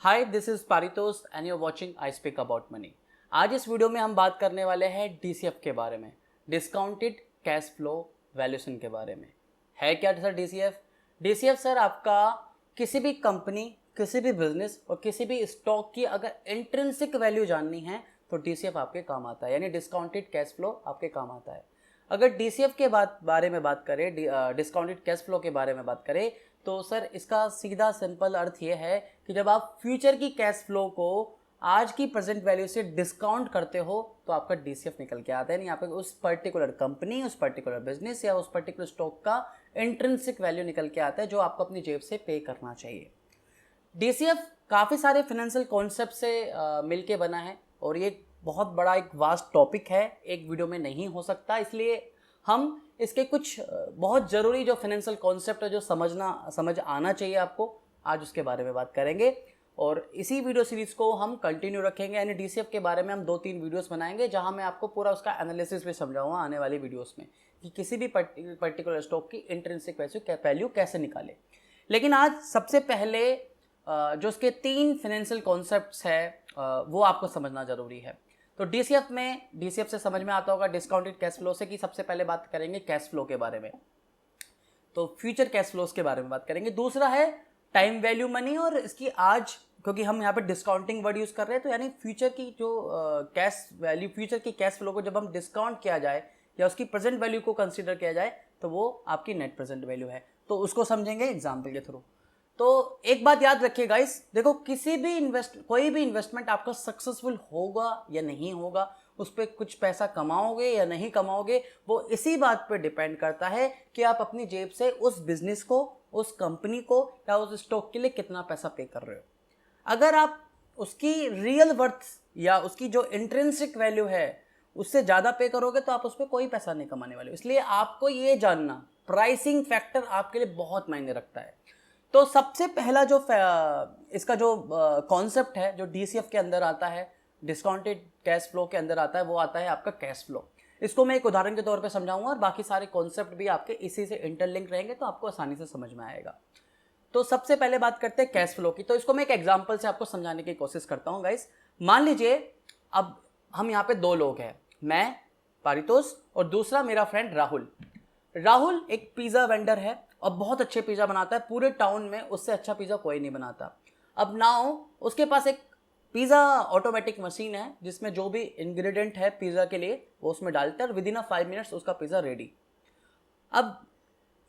Hi, this is Paritosh and you are watching I speak about money. आज इस video में हम बात करने वाले हैं डीसीएफ के बारे में, डिस्काउंटेड कैश फ्लो वैल्यूएशन के बारे में। है क्या सर डीसीएफ? डीसीएफ सर आपका किसी भी कंपनी, किसी भी बिजनेस और किसी भी स्टॉक की अगर इंट्रिंसिक वैल्यू जाननी है तो डीसीएफ आपके काम आता है, यानी डिस्काउंटेड कैश फ्लो आपके काम आता है। अगर डीसीएफ के बारे में बात करें, डिस्काउंटेड कैश फ्लो के बारे में बात करें, तो सर इसका सीधा सिंपल अर्थ ये है कि जब आप फ्यूचर की कैश फ्लो को आज की प्रेजेंट वैल्यू से डिस्काउंट करते हो तो आपका डीसीएफ निकल के आता है। नहीं, यहाँ पे उस पर्टिकुलर कंपनी, उस पर्टिकुलर बिजनेस या उस पर्टिकुलर स्टॉक का इंट्रिंसिक वैल्यू निकल के आता है जो आपको अपनी जेब से पे करना चाहिए। डीसीएफ काफ़ी सारे फाइनेंशियल कॉन्सेप्ट से मिलके बना है और ये बहुत बड़ा एक वास्ट टॉपिक है, एक वीडियो में नहीं हो सकता, इसलिए हम इसके कुछ बहुत ज़रूरी जो फाइनेंशियल कॉन्सेप्ट है जो समझ आना चाहिए आपको, आज उसके बारे में बात करेंगे। और इसी वीडियो सीरीज़ को हम कंटिन्यू रखेंगे, यानी डीसीएफ के बारे में हम 2-3 वीडियोस बनाएंगे जहां मैं आपको पूरा उसका एनालिसिस भी समझाऊंगा आने वाली वीडियोस में कि किसी भी पर्टिकुलर स्टॉक की इंट्रिंसिक वैल्यू कैसे निकाले। लेकिन आज सबसे पहले जो उसके 3 फाइनेंशियल कॉन्सेप्ट्स है वो आपको समझना ज़रूरी है। तो डीसीएफ से समझ में आता होगा डिस्काउंटेड कैश फ्लो से कि सबसे पहले बात करेंगे कैश फ्लो के बारे में, तो फ्यूचर कैश फ्लोज के बारे में बात करेंगे। दूसरा है टाइम वैल्यू मनी, और इसकी आज क्योंकि हम यहाँ पे डिस्काउंटिंग वर्ड यूज़ कर रहे हैं तो यानी फ्यूचर की जो कैश वैल्यू, फ्यूचर की कैश फ्लो को जब हम डिस्काउंट किया जाए या उसकी प्रेजेंट वैल्यू को कंसिडर किया जाए तो वो आपकी नेट प्रेजेंट वैल्यू है, तो उसको समझेंगे एग्जाम्पल के थ्रू। तो एक बात याद रखिए गाइस, देखो कोई भी इन्वेस्टमेंट आपका सक्सेसफुल होगा या नहीं होगा, उस पर कुछ पैसा कमाओगे या नहीं कमाओगे, वो इसी बात पे डिपेंड करता है कि आप अपनी जेब से उस बिजनेस को, उस कंपनी को या उस स्टॉक के लिए कितना पैसा पे कर रहे हो। अगर आप उसकी रियल वर्थ या उसकी जो इंट्रिंसिक वैल्यू है उससे ज़्यादा पे करोगे तो आप उस पर कोई पैसा नहीं कमाने वाले हो। इसलिए आपको ये जानना, प्राइसिंग फैक्टर आपके लिए बहुत मायने रखता है। तो सबसे पहला जो इसका जो कॉन्सेप्ट है जो डीसीएफ के अंदर आता है, डिस्काउंटेड कैश फ्लो के अंदर आता है, वो आता है आपका कैश फ्लो। इसको मैं एक उदाहरण के तौर पे समझाऊंगा और बाकी सारे कॉन्सेप्ट भी आपके इसी से इंटरलिंक रहेंगे तो आपको आसानी से समझ में आएगा। तो सबसे पहले बात करते हैं कैश फ्लो की, तो इसको मैं एक एग्जांपल से आपको समझाने की कोशिश करता हूँ गाइस। मान लीजिए अब हम यहाँ पे 2 लोग हैं, मैं पारितोष और दूसरा मेरा फ्रेंड राहुल। राहुल एक पिज़्ज़ा वेंडर है और बहुत अच्छे पिज़्ज़ा बनाता है, पूरे टाउन में उससे अच्छा पिज़्ज़ा कोई नहीं बनाता। अब नाउ उसके पास एक पिज़्ज़ा ऑटोमेटिक मशीन है जिसमें जो भी इंग्रेडिएंट है पिज़्ज़ा के लिए वो उसमें डालते हैं और विदिन 5 मिनट्स उसका पिज़्ज़ा रेडी। अब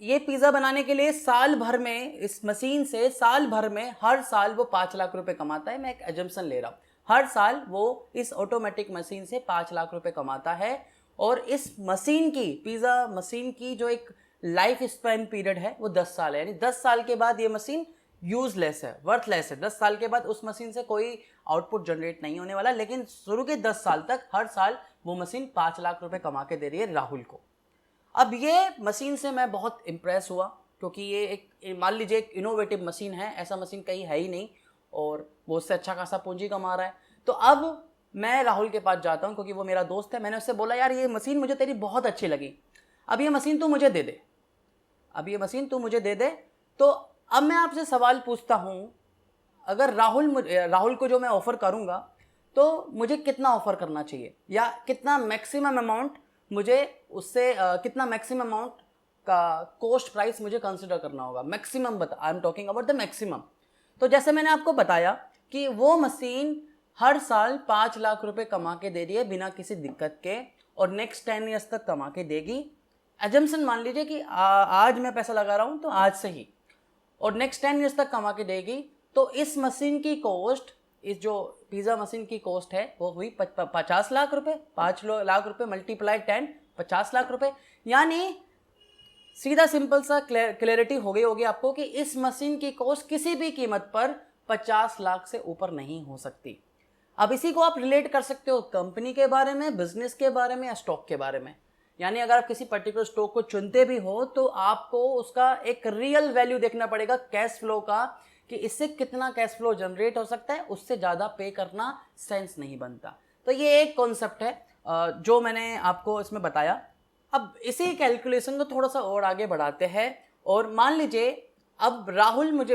ये पिज़्ज़ा बनाने के लिए साल भर में, इस मशीन से साल भर में हर साल वो 5 लाख रुपए कमाता है। मैं एक एजम्पशन ले रहा हूँ, हर साल वो इस ऑटोमेटिक मशीन से 5 लाख रुपए कमाता है और इस मशीन की, पिज़्ज़ा मशीन की जो एक लाइफ स्पैन पीरियड है वो 10 साल है, यानी 10 साल के बाद ये मशीन यूजलेस है, वर्थलेस है। 10 साल के बाद उस मशीन से कोई आउटपुट जनरेट नहीं होने वाला, लेकिन शुरू के 10 साल तक हर साल वो मशीन 5 लाख रुपए कमा के दे रही है राहुल को। अब ये मशीन से मैं बहुत इम्प्रेस हुआ क्योंकि ये एक, मान लीजिए एक इनोवेटिव मशीन है, ऐसा मशीन कहीं है ही नहीं और वो उससे अच्छा खासा पूंजी कमा रहा है। तो अब मैं राहुल के पास जाता हूँ क्योंकि वो मेरा दोस्त है। मैंने उससे बोला, यार ये मशीन मुझे तेरी बहुत अच्छी लगी, अब ये मशीन तू मुझे दे दे, अब ये मशीन तू मुझे दे दे। तो अब मैं आपसे सवाल पूछता हूँ, अगर राहुल को जो मैं ऑफ़र करूँगा तो मुझे कितना ऑफ़र करना चाहिए या कितना मैक्सिमम अमाउंट मुझे उससे कितना मैक्सिमम अमाउंट का कॉस्ट प्राइस मुझे कंसिडर करना होगा। Maximum I am talking about the maximum. तो जैसे मैंने आपको बताया कि वो मशीन हर साल 5 लाख रुपए कमा के दे रही है बिना किसी दिक्कत के और नेक्स्ट 10 ईयर्स तक कमा के देगी। एजम्पशन मान लीजिए कि आज मैं पैसा लगा रहा हूँ तो आज से ही, और नेक्स्ट 10 ईयर्स तक कमा के देगी। तो इस मशीन की कॉस्ट, इस जो पिज़्ज़ा मशीन की कॉस्ट है वो हुई 50 लाख रुपए। 5 लाख रुपए मल्टीप्लाई 10, 50 लाख रुपए। यानी सीधा सिंपल सा क्लैरिटी हो गई होगी आपको कि इस मशीन की कॉस्ट किसी भी कीमत पर 50 लाख से ऊपर नहीं हो सकती। अब इसी को आप रिलेट कर सकते हो कंपनी के बारे में, बिजनेस के बारे में या स्टॉक के बारे में। यानी अगर आप किसी पर्टिकुलर स्टॉक को चुनते भी हो तो आपको उसका एक रियल वैल्यू देखना पड़ेगा कैश फ्लो का, कि इससे कितना कैश फ्लो जनरेट हो सकता है, उससे ज़्यादा पे करना सेंस नहीं बनता। तो ये एक कॉन्सेप्ट है जो मैंने आपको इसमें बताया। अब इसी कैलकुलेशन को थोड़ा सा और आगे बढ़ाते हैं और मान लीजिए अब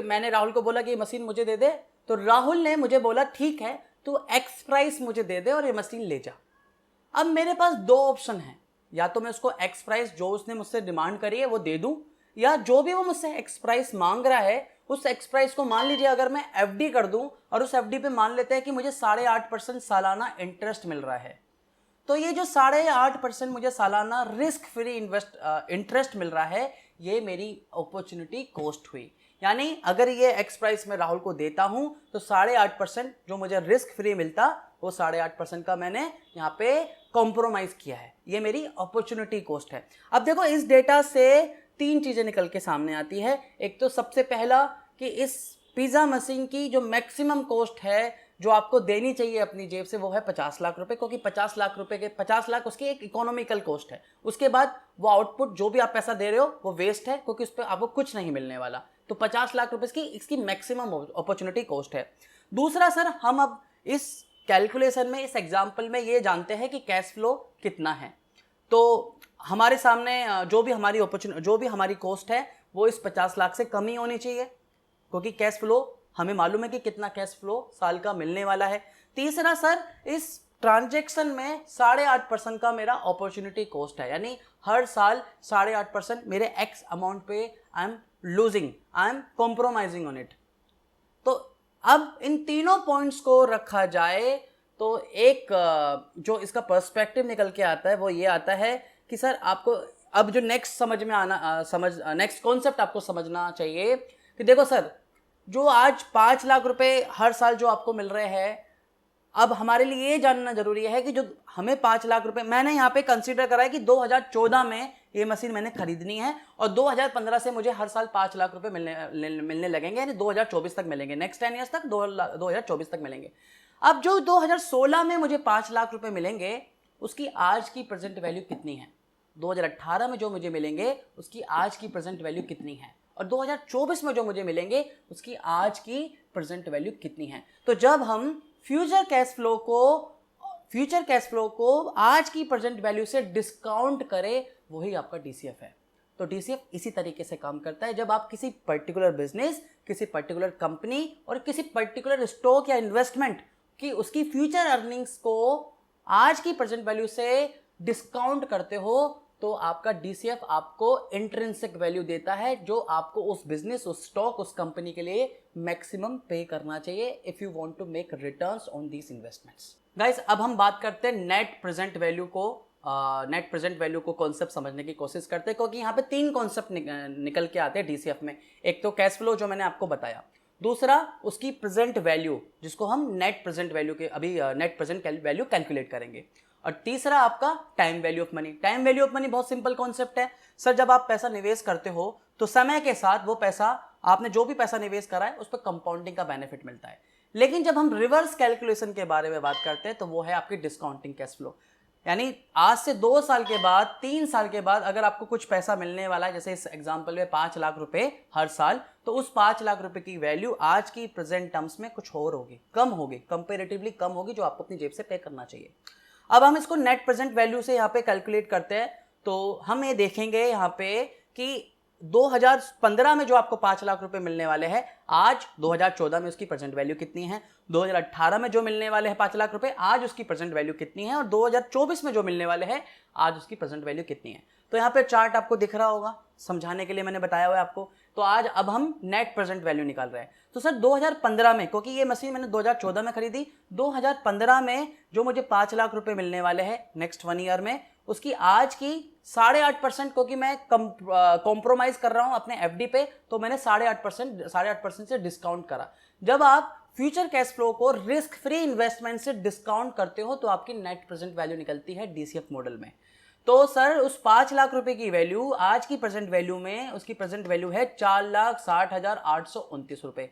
मैंने राहुल को बोला कि ये मशीन मुझे दे दे तो राहुल ने मुझे बोला ठीक है तू एक्स प्राइस मुझे दे दे और ये मशीन ले जा। अब मेरे पास दो ऑप्शन है, या तो मैं उसको एक्स प्राइस जो उसने मुझसे डिमांड करी है वो दे दूं, या जो भी वो मुझसे एक्स प्राइस मांग रहा है उस एक्स प्राइस को मान लीजिए अगर मैं एफडी कर दूं और उस एफडी पे मान लेते हैं कि मुझे 8.5% सालाना इंटरेस्ट मिल रहा है, तो ये जो 8.5% मुझे सालाना रिस्क फ्री इंटरेस्ट मिल रहा है ये मेरी अपॉर्चुनिटी कॉस्ट हुई। यानी अगर ये एक्स प्राइस में राहुल को देता हूं तो 8.5% जो मुझे रिस्क फ्री मिलता वो 8.5% का मैंने यहाँ पे कॉम्प्रोमाइज किया है, ये मेरी अपॉर्चुनिटी कॉस्ट है। अब देखो इस डेटा से तीन चीजें निकल के सामने आती है। एक तो सबसे पहला कि इस पिज्जा मशीन की जो मैक्सिमम कॉस्ट है जो आपको देनी चाहिए अपनी जेब से वो है 50 लाख रुपए, क्योंकि 50 लाख रुपए के 50 लाख उसकी एक इकोनॉमिकल कॉस्ट है। उसके बाद वो आउटपुट जो भी आप पैसा दे रहे हो वो वेस्ट है क्योंकि उस पर आपको कुछ नहीं मिलने वाला। तो 50 लाख रुपए की इसकी मैक्सिमम अपॉर्चुनिटी कॉस्ट है। दूसरा सर, हम अब इस कैलकुलेशन में इस एग्जाम्पल में ये जानते हैं कि कैश फ्लो कितना है, तो हमारे सामने जो भी हमारी कॉस्ट है वो इस 50 लाख से कम ही होनी चाहिए, क्योंकि कैश फ्लो हमें मालूम है कि कितना कैश फ्लो साल का मिलने वाला है। तीसरा सर, इस ट्रांजैक्शन में 8.5% का मेरा अपॉर्चुनिटी कॉस्ट है, यानी हर साल 8.5% मेरे एक्स अमाउंट पे I am compromising on it. तो अब इन तीनों पॉइंट्स को रखा जाए तो एक जो इसका पर्सपेक्टिव निकल के आता है वो ये आता है कि सर आपको अब जो नेक्स्ट कॉन्सेप्ट आपको समझना चाहिए कि देखो सर, जो आज 5 लाख रुपए हर साल जो आपको मिल रहे हैं, अब हमारे लिए ये जानना जरूरी है कि जो हमें 5 लाख रुपए, मैंने यहाँ पे कंसीडर करा है कि 2014 में ये मशीन मैंने खरीदनी है और 2015 से मुझे हर साल 5 लाख रुपए मिलने लगेंगे, यानी 2024 तक मिलेंगे, नेक्स्ट 10 ईयर्स तक 2024 तक मिलेंगे। अब जो 2016 में मुझे 5 लाख रुपए मिलेंगे उसकी आज की प्रेजेंट वैल्यू कितनी है, 2018 में जो मुझे मिलेंगे उसकी आज की प्रेजेंट वैल्यू कितनी है, और 2024 में जो मुझे मिलेंगे उसकी आज की प्रेजेंट वैल्यू कितनी है। तो जब हम फ्यूचर कैश फ्लो को आज की प्रेजेंट वैल्यू से डिस्काउंट करें, वही आपका डीसीएफ है। तो डीसीएफ इसी तरीके से काम करता है। जब आप किसी पर्टिकुलर बिजनेस, किसी पर्टिकुलर कंपनी और किसी पर्टिकुलर स्टॉक या इन्वेस्टमेंट की उसकी फ्यूचर अर्निंग्स को आज की प्रेजेंट वैल्यू से डिस्काउंट करते हो तो आपका डीसीएफ आपको इंट्रिंसिक वैल्यू देता है जो आपको उस बिजनेस, उस स्टॉक, उस कंपनी के लिए मैक्सिमम पे करना चाहिए if you want to make returns on these investments. Guys, अब हम बात करते हैं नेट प्रेजेंट वैल्यू को कॉन्सेप्ट समझने की कोशिश करते हैं, क्योंकि यहाँ पे तीन कॉन्सेप्ट निकल के आते हैं डीसीएफ में। एक तो कैश फ्लो जो मैंने आपको बताया, दूसरा उसकी प्रेजेंट वैल्यू जिसको हम net present value value calculate करेंगे, और तीसरा आपका time value of money. Time value of money बहुत सिंपल कॉन्सेप्ट है सर। जब आप पैसा निवेश करते हो तो समय के साथ वो पैसा, आपने जो भी पैसा निवेश करा है उस पर कंपाउंडिंग का बेनिफिट मिलता है। लेकिन जब हम रिवर्स कैलकुलेशन के बारे में बात करते हैं तो वो है आपकी डिस्काउंटिंग कैश फ्लो। यानी आज से 2 साल के बाद, 3 साल के बाद अगर आपको कुछ पैसा मिलने वाला है, जैसे इस एग्जांपल में 5 लाख रुपए हर साल, तो उस 5 लाख रुपए की वैल्यू आज की प्रेजेंट टर्म्स में कुछ और होगी, कम होगी, कंपेरेटिवली कम होगी, जो आपको अपनी जेब से पे करना चाहिए। अब हम इसको नेट प्रेजेंट वैल्यू से यहाँ पे कैलकुलेट करते हैं, तो हम ये देखेंगे यहाँ पे कि 2015 में जो आपको 5 लाख रुपए मिलने वाले हैं, आज 2014 में उसकी प्रेजेंट वैल्यू कितनी है, 2018 में जो मिलने वाले हैं 5 लाख रुपए, आज उसकी प्रेजेंट वैल्यू कितनी है, और 2024 में जो मिलने वाले हैं आज उसकी प्रेजेंट वैल्यू कितनी है। तो यहाँ पे चार्ट आपको दिख रहा होगा, समझाने के लिए मैंने बताया हुआ है आपको। तो आज अब हम नेट प्रेजेंट वैल्यू निकाल रहे हैं। तो सर 2015 में, क्योंकि ये मशीन मैंने 2014 में खरीदी, 2015 में जो मुझे 5 लाख रुपए मिलने वाले हैं नेक्स्ट 1 ईयर में, उसकी आज की 8.5%, क्योंकि मैं कॉम्प्रोमाइज कर रहा हूं अपने एफडी पे, तो मैंने 8.5% से डिस्काउंट करा। जब आप फ्यूचर कैश फ्लो को रिस्क फ्री इन्वेस्टमेंट से डिस्काउंट करते हो तो आपकी नेट प्रेजेंट वैल्यू निकलती है डीसीएफ मॉडल में। तो सर उस 5 लाख रुपए की वैल्यू आज की प्रेजेंट वैल्यू में, उसकी प्रेजेंट वैल्यू है 4,60,829 रुपए।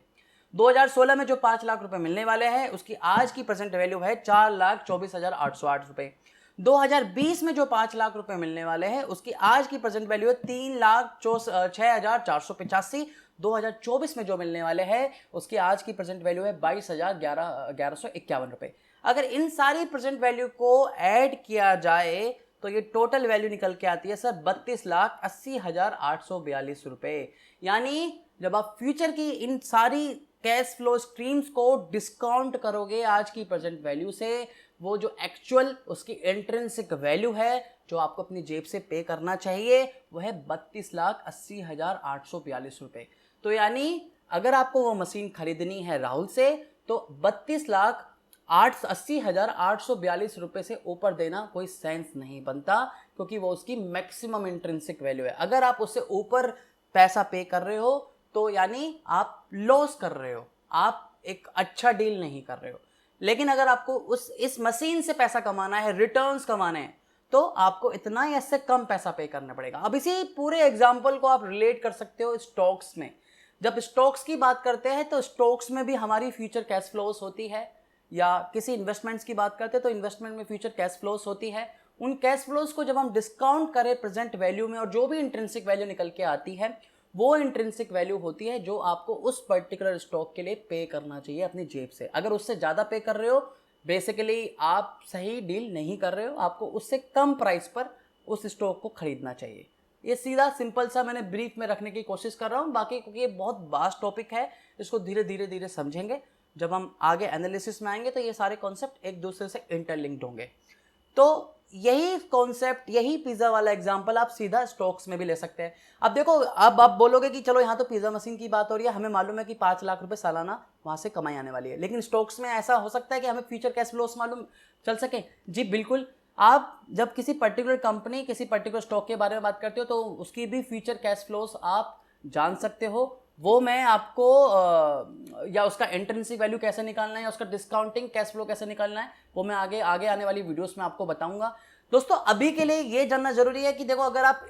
2016 में जो 5 लाख रुपए मिलने वाले हैं उसकी आज की प्रेजेंट वैल्यू है 4,24,808 रुपए। 2020 में जो 5 लाख रुपए मिलने वाले हैं उसकी आज की प्रेजेंट वैल्यू है 3,06,485। 2024 में जो मिलने वाले हैं उसकी आज की प्रेजेंट वैल्यू है 22,1151 रुपए। अगर इन सारी प्रेजेंट वैल्यू को ऐड किया जाए तो ये टोटल वैल्यू निकल के आती है सर 32,80,842 रुपए। यानी जब आप फ्यूचर की इन सारी कैश फ्लो स्ट्रीम्स को डिस्काउंट करोगे आज की प्रेजेंट वैल्यू से, वो जो एक्चुअल उसकी इंट्रिंसिक वैल्यू है जो आपको अपनी जेब से पे करना चाहिए वो है 32,80,842 रुपये। तो यानी अगर आपको वो मशीन खरीदनी है राहुल से तो 32,80,842 रुपये से ऊपर देना कोई सेंस नहीं बनता, क्योंकि वो उसकी मैक्सिमम इंट्रिंसिक वैल्यू है। अगर आप उससे ऊपर पैसा पे कर रहे हो तो यानी आप लॉस कर रहे हो, आप एक अच्छा डील नहीं कर रहे हो। लेकिन अगर आपको इस मशीन से पैसा कमाना है, रिटर्न्स कमाने हैं, तो आपको इतना या इससे कम पैसा पे करना पड़ेगा। अब इसी पूरे एग्जांपल को आप रिलेट कर सकते हो स्टॉक्स में। जब स्टॉक्स की बात करते हैं तो स्टॉक्स में भी हमारी फ्यूचर कैश फ्लोस होती है, या किसी इन्वेस्टमेंट्स की बात करते हैं तो इन्वेस्टमेंट में फ्यूचर कैश फ्लोस होती है। उन कैश फ्लोस को जब हम डिस्काउंट करें प्रेजेंट वैल्यू में और जो भी इंट्रिंसिक वैल्यू निकल के आती है वो इंट्रिंसिक वैल्यू होती है जो आपको उस पर्टिकुलर स्टॉक के लिए पे करना चाहिए अपनी जेब से। अगर उससे ज़्यादा पे कर रहे हो बेसिकली आप सही डील नहीं कर रहे हो, आपको उससे कम प्राइस पर उस स्टॉक को खरीदना चाहिए। ये सीधा सिंपल सा मैंने ब्रीफ में रखने की कोशिश कर रहा हूँ, बाकी क्योंकि ये बहुत वास्ट टॉपिक है इसको धीरे धीरे समझेंगे। जब हम आगे एनालिसिस में आएंगे तो ये सारे कॉन्सेप्ट एक दूसरे से इंटरलिंक्ड होंगे। तो यही कॉन्सेप्ट, यही पिज़्ज़ा वाला एग्जांपल आप सीधा स्टॉक्स में भी ले सकते हैं। अब देखो, अब आप बोलोगे कि चलो यहाँ तो पिज़्ज़ा मशीन की बात हो रही है, हमें मालूम है कि 5 लाख रुपए सालाना वहाँ से कमाई आने वाली है, लेकिन स्टॉक्स में ऐसा हो सकता है कि हमें फ्यूचर कैश फ्लोस मालूम चल सके? जी बिल्कुल। आप जब किसी पर्टिकुलर कंपनी, किसी पर्टिकुलर स्टॉक के बारे में बात करते हो तो उसकी भी फ्यूचर कैश फ्लोस आप जान सकते हो। वो मैं आपको या उसका इंट्रिंसिक वैल्यू कैसे निकालना है या उसका डिस्काउंटिंग कैश फ्लो कैसे निकालना है वो मैं आगे आने वाली वीडियोस में आपको बताऊंगा। दोस्तों अभी के लिए ये जानना जरूरी है कि देखो, अगर आप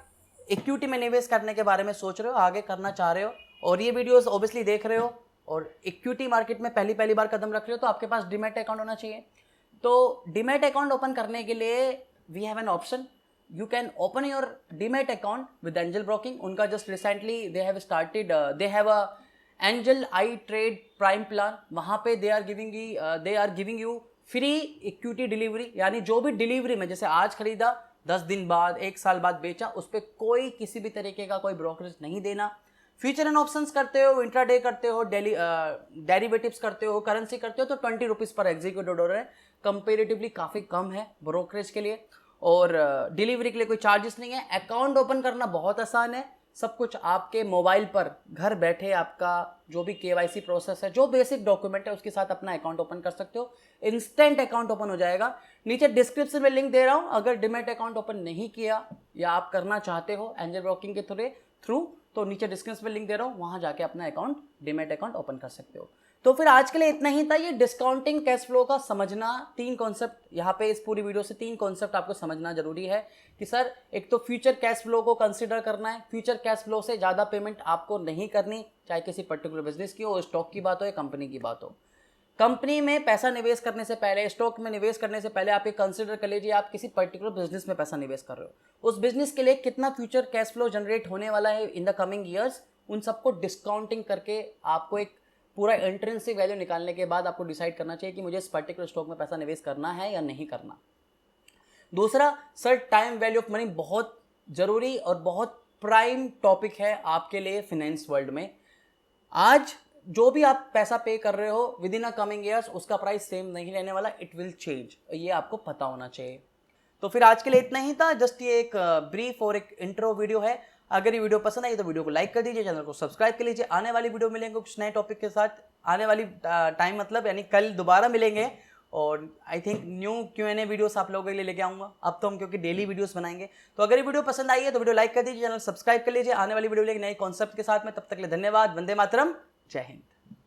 इक्विटी में निवेश करने के बारे में सोच रहे हो, आगे करना चाह रहे हो और ये वीडियोस ऑब्वियसली देख रहे हो और इक्विटी मार्केट में पहली बार कदम रख रहे हो, तो आपके पास डीमैट अकाउंट होना चाहिए। तो डीमैट अकाउंट ओपन करने के लिए we have an option, you can open your demat account with Angel Broking। उनका just recently they have started they have a Angel iTrade Prime plan। वहाँ पे they are giving you free equity delivery, यानी जो भी delivery में, जैसे आज खरीदा 10 दिन बाद 1 साल बाद बेचा, उस पर कोई किसी भी तरीके का कोई ब्रोकरेज नहीं देना। फ्यूचर एंड ऑप्शंस करते हो, इंट्राडे करते हो, डेरिवेटिव्स करते हो, करेंसी करते हो तो 20 रुपीज़ पर एग्जीक्यूटेड ऑर्डर है, कंपेरेटिवली काफ़ी कम है ब्रोकरेज के लिए, और डिलीवरी के लिए कोई चार्जेस नहीं है। अकाउंट ओपन करना बहुत आसान है, सब कुछ आपके मोबाइल पर घर बैठे आपका जो भी केवाईसी प्रोसेस है, जो बेसिक डॉक्यूमेंट है उसके साथ अपना अकाउंट ओपन कर सकते हो। इंस्टेंट अकाउंट ओपन हो जाएगा। नीचे डिस्क्रिप्शन में लिंक दे रहा हूं, अगर डीमैट अकाउंट ओपन नहीं किया या आप करना चाहते हो एंजल ब्रोकिंग के थ्रू तो नीचे डिस्क्रिप्शन में लिंक दे रहा हूं, वहां जाके अपना अकाउंट डीमैट अकाउंट ओपन कर सकते हो। तो फिर आज के लिए इतना ही था। ये डिस्काउंटिंग कैश फ्लो का समझना, 3 कॉन्सेप्ट यहाँ पे इस पूरी वीडियो से 3 कॉन्सेप्ट आपको समझना जरूरी है कि सर एक तो फ्यूचर कैश फ्लो को कंसीडर करना है, फ्यूचर कैश फ्लो से ज़्यादा पेमेंट आपको नहीं करनी, चाहे किसी पर्टिकुलर बिजनेस की हो, स्टॉक की बात हो या कंपनी की बात हो। कंपनी में पैसा निवेश करने से पहले, स्टॉक में निवेश करने से पहले आप ये कंसीडर कर लीजिए आप किसी पर्टिकुलर बिजनेस में पैसा निवेश कर रहे हो, उस बिजनेस के लिए कितना फ्यूचर कैश फ्लो जनरेट होने वाला है इन द कमिंग ईयर्स, उन सबको डिस्काउंटिंग करके आपको एक पूरा इंट्रिंसिक वैल्यू निकालने के बाद आपको डिसाइड करना चाहिए कि मुझे इस पर्टिकुलर स्टॉक में पैसा निवेश करना है या नहीं करना। दूसरा, sir time value of money बहुत जरूरी और बहुत प्राइम टॉपिक है आपके लिए फाइनेंस वर्ल्ड में। आज जो भी आप पैसा पे कर रहे हो with in a coming years उसका प्राइस सेम नहीं रहने वाला, इट विल चेंज, ये आपको पता होना चाहिए। तो फिर आज के लिए इतना ही था, जस्ट ये एक ब्रीफ और एक इंट्रो वीडियो है। अगर ये वीडियो पसंद आई तो वीडियो को लाइक कर दीजिए, चैनल को सब्सक्राइब कर लीजिए। आने वाली वीडियो मिलेंगे कुछ नए टॉपिक के साथ, आने वाली टाइम मतलब यानी कल दोबारा मिलेंगे, और I think new Q&A videos आप लोगों के लिए लेके आऊँगा। अब तो हम क्योंकि डेली वीडियोस बनाएंगे, तो अगर ये वीडियो पसंद आई है तो वीडियो लाइक कर दीजिए, चैनल सब्सक्राइब कर लीजिए। आने वाली वीडियो मिलेगी नए कॉन्सेप्ट के साथ में, तब तक के लिए धन्यवाद। वंदे मातरम, जय हिंद।